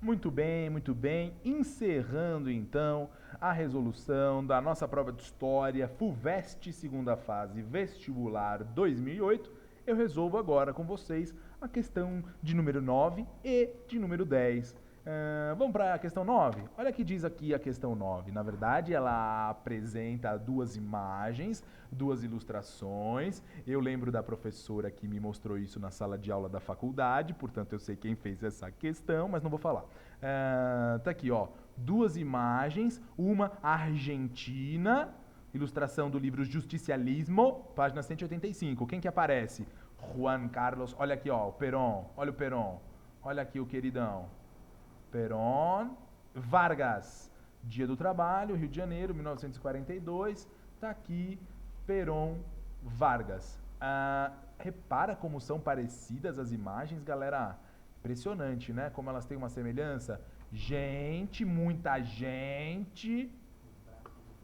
Muito bem, muito bem. Encerrando então a resolução da nossa prova de história FUVEST segunda fase vestibular 2008, eu resolvo agora com vocês a questão de número 9 e de número 10. Vamos para a questão 9? Olha o que diz aqui a questão 9. Na verdade, ela apresenta duas imagens, duas ilustrações. Eu lembro da professora que me mostrou isso na sala de aula da faculdade, portanto eu sei quem fez essa questão, mas não vou falar. Tá aqui, ó, duas imagens, uma argentina, ilustração do livro Justicialismo, página 185. Quem que aparece? Juan Carlos, olha aqui, ó, o Perón, olha o Perón, olha aqui o queridão. Perón, Vargas, Dia do Trabalho, Rio de Janeiro, 1942, tá aqui, Perón, Vargas. Repara como são parecidas as imagens, galera. Impressionante, né? Como elas têm uma semelhança. Gente, muita gente.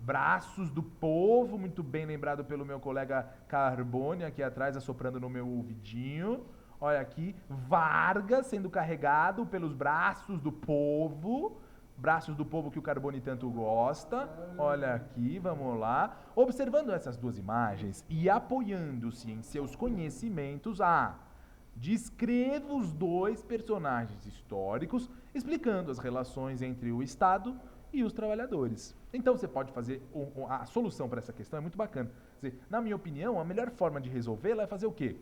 Braços do povo, muito bem lembrado pelo meu colega Carbone, aqui atrás, assoprando no meu ouvidinho. Olha aqui, Vargas sendo carregado pelos braços do povo. Braços do povo que o Carbone tanto gosta. Olha aqui, vamos lá. Observando essas duas imagens e apoiando-se em seus conhecimentos, descreva os dois personagens históricos, explicando as relações entre o Estado e os trabalhadores. Então você pode fazer a solução para essa questão é muito bacana. Quer dizer, na minha opinião, a melhor forma de resolvê-la é fazer o quê?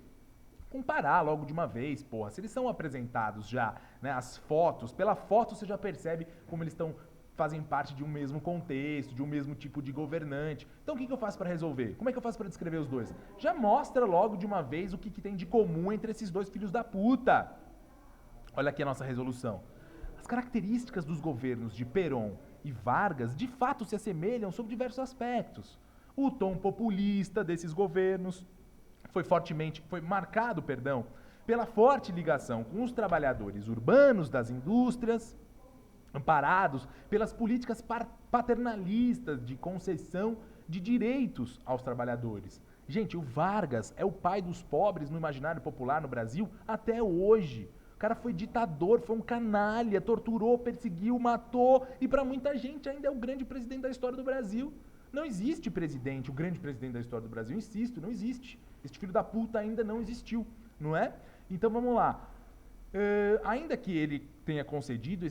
Comparar logo de uma vez, porra. Se eles são apresentados já, né, as fotos, pela foto você já percebe como eles fazem parte de um mesmo contexto, de um mesmo tipo de governante. Então o que eu faço para resolver? Como é que eu faço para descrever os dois? Já mostra logo de uma vez o que tem de comum entre esses dois filhos da puta. Olha aqui a nossa resolução. As características dos governos de Perón e Vargas de fato se assemelham sob diversos aspectos. O tom populista desses governos foi marcado, pela forte ligação com os trabalhadores urbanos das indústrias, amparados pelas políticas paternalistas de concessão de direitos aos trabalhadores. Gente, o Vargas é o pai dos pobres no imaginário popular no Brasil até hoje. O cara foi ditador, foi um canalha, torturou, perseguiu, matou e para muita gente ainda é o grande presidente da história do Brasil. Não existe presidente, o grande presidente da história do Brasil, insisto, não existe. Este filho da puta ainda não existiu, não é? Então vamos lá. Ainda que ele tenha concedido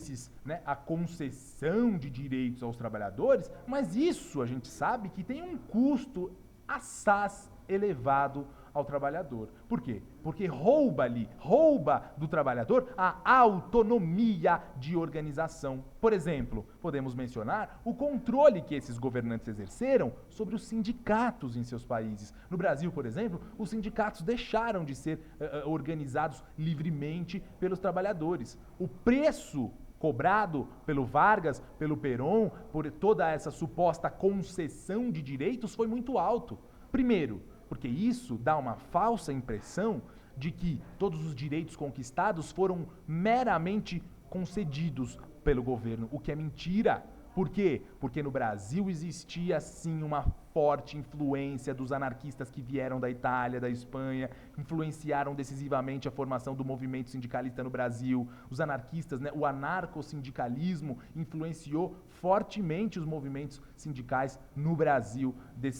a concessão de direitos aos trabalhadores, mas isso a gente sabe que tem um custo assaz elevado ao trabalhador. Por quê? Porque rouba do trabalhador a autonomia de organização. Por exemplo, podemos mencionar o controle que esses governantes exerceram sobre os sindicatos em seus países. No Brasil, por exemplo, os sindicatos deixaram de ser organizados livremente pelos trabalhadores. O preço cobrado pelo Vargas, pelo Perón, por toda essa suposta concessão de direitos foi muito alto. Primeiro, porque isso dá uma falsa impressão de que todos os direitos conquistados foram meramente concedidos pelo governo, o que é mentira. Por quê? Porque no Brasil existia sim uma forte influência dos anarquistas que vieram da Itália, da Espanha, influenciaram decisivamente a formação do movimento sindicalista no Brasil. Os anarquistas, o anarcossindicalismo influenciou fortemente os movimentos sindicais no Brasil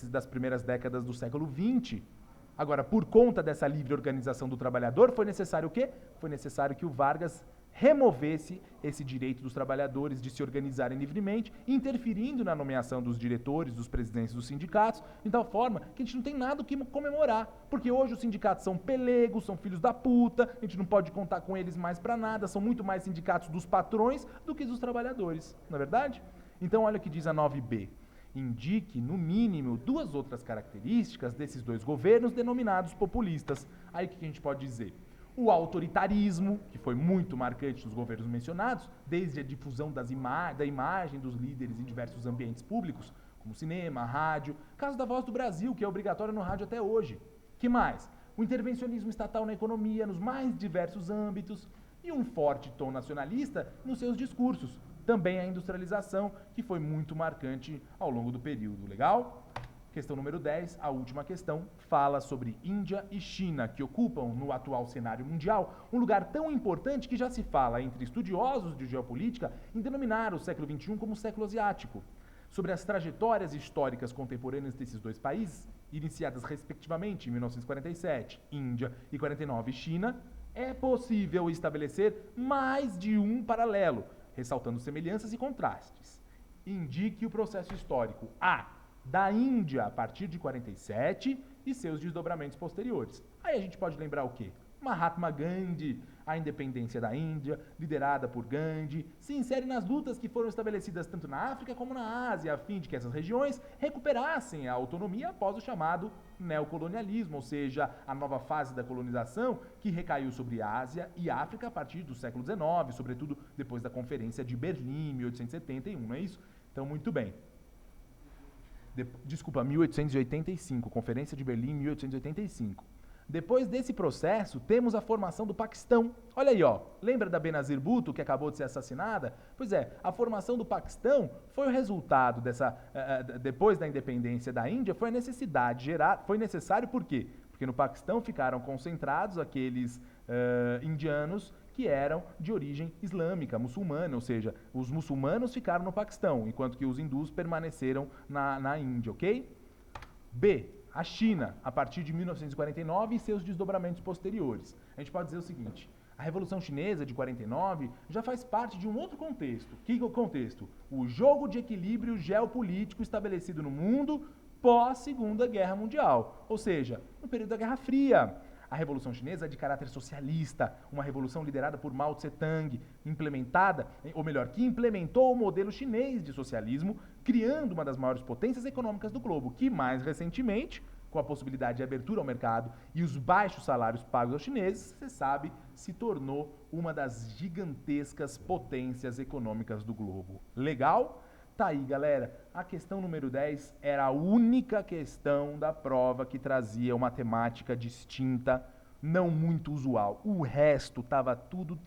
das primeiras décadas do século XX. Agora, por conta dessa livre organização do trabalhador, foi necessário o quê? Foi necessário que o Vargas removesse esse direito dos trabalhadores de se organizarem livremente, interferindo na nomeação dos diretores, dos presidentes dos sindicatos, de tal forma que a gente não tem nada o que comemorar, porque hoje os sindicatos são pelegos, são filhos da puta, a gente não pode contar com eles mais pra nada, são muito mais sindicatos dos patrões do que dos trabalhadores, não é verdade? Então olha o que diz a 9b. Indique, no mínimo, duas outras características desses dois governos denominados populistas. Aí o que a gente pode dizer? O autoritarismo, que foi muito marcante nos governos mencionados, desde a difusão da imagem dos líderes em diversos ambientes públicos, como cinema, rádio, caso da Voz do Brasil, que é obrigatório no rádio até hoje. Que mais? O intervencionismo estatal na economia, nos mais diversos âmbitos, e um forte tom nacionalista nos seus discursos. Também a industrialização, que foi muito marcante ao longo do período. Legal? Questão número 10, a última questão, fala sobre Índia e China, que ocupam, no atual cenário mundial, um lugar tão importante que já se fala entre estudiosos de geopolítica em denominar o século XXI como século asiático. Sobre as trajetórias históricas contemporâneas desses dois países, iniciadas respectivamente em 1947, Índia, e 49, China, é possível estabelecer mais de um paralelo, ressaltando semelhanças e contrastes. Indique o processo histórico A, da Índia a partir de 47 e seus desdobramentos posteriores. Aí a gente pode lembrar o quê? Mahatma Gandhi, a independência da Índia, liderada por Gandhi, se insere nas lutas que foram estabelecidas tanto na África como na Ásia, a fim de que essas regiões recuperassem a autonomia após o chamado neocolonialismo, ou seja, a nova fase da colonização que recaiu sobre a Ásia e África a partir do século XIX, sobretudo depois da Conferência de Berlim, em 1871, não é isso? Então, muito bem. 1885, Conferência de Berlim, 1885. Depois desse processo, temos a formação do Paquistão. Olha aí, ó. Lembra da Benazir Bhutto, que acabou de ser assassinada? Pois é, a formação do Paquistão foi o resultado dessa... depois da independência da Índia, foi a necessidade gerar... Foi necessário por quê? Porque no Paquistão ficaram concentrados aqueles indianos que eram de origem islâmica, muçulmana, ou seja, os muçulmanos ficaram no Paquistão, enquanto que os hindus permaneceram na Índia, ok? B, a China, a partir de 1949 e seus desdobramentos posteriores. A gente pode dizer o seguinte, a Revolução Chinesa de 49 já faz parte de um outro contexto. Que contexto? O jogo de equilíbrio geopolítico estabelecido no mundo pós-Segunda Guerra Mundial, ou seja, no período da Guerra Fria. A Revolução Chinesa é de caráter socialista, uma revolução liderada por Mao Tse-tung, que implementou o modelo chinês de socialismo, criando uma das maiores potências econômicas do globo, que mais recentemente, com a possibilidade de abertura ao mercado e os baixos salários pagos aos chineses, você sabe, se tornou uma das gigantescas potências econômicas do globo. Legal? Tá aí, galera. A questão número 10 era a única questão da prova que trazia uma temática distinta, não muito usual. O resto estava tudo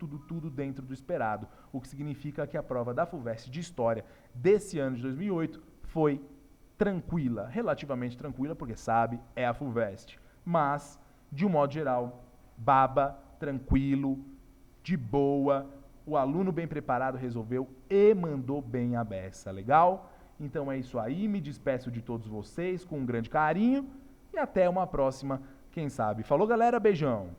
dentro do esperado, o que significa que a prova da FUVEST de História desse ano de 2008 foi tranquila, relativamente tranquila, porque sabe, é a FUVEST. Mas, de um modo geral, baba, tranquilo, de boa, o aluno bem preparado resolveu e mandou bem a beça, legal? Então é isso aí, me despeço de todos vocês com um grande carinho e até uma próxima, quem sabe. Falou, galera, beijão!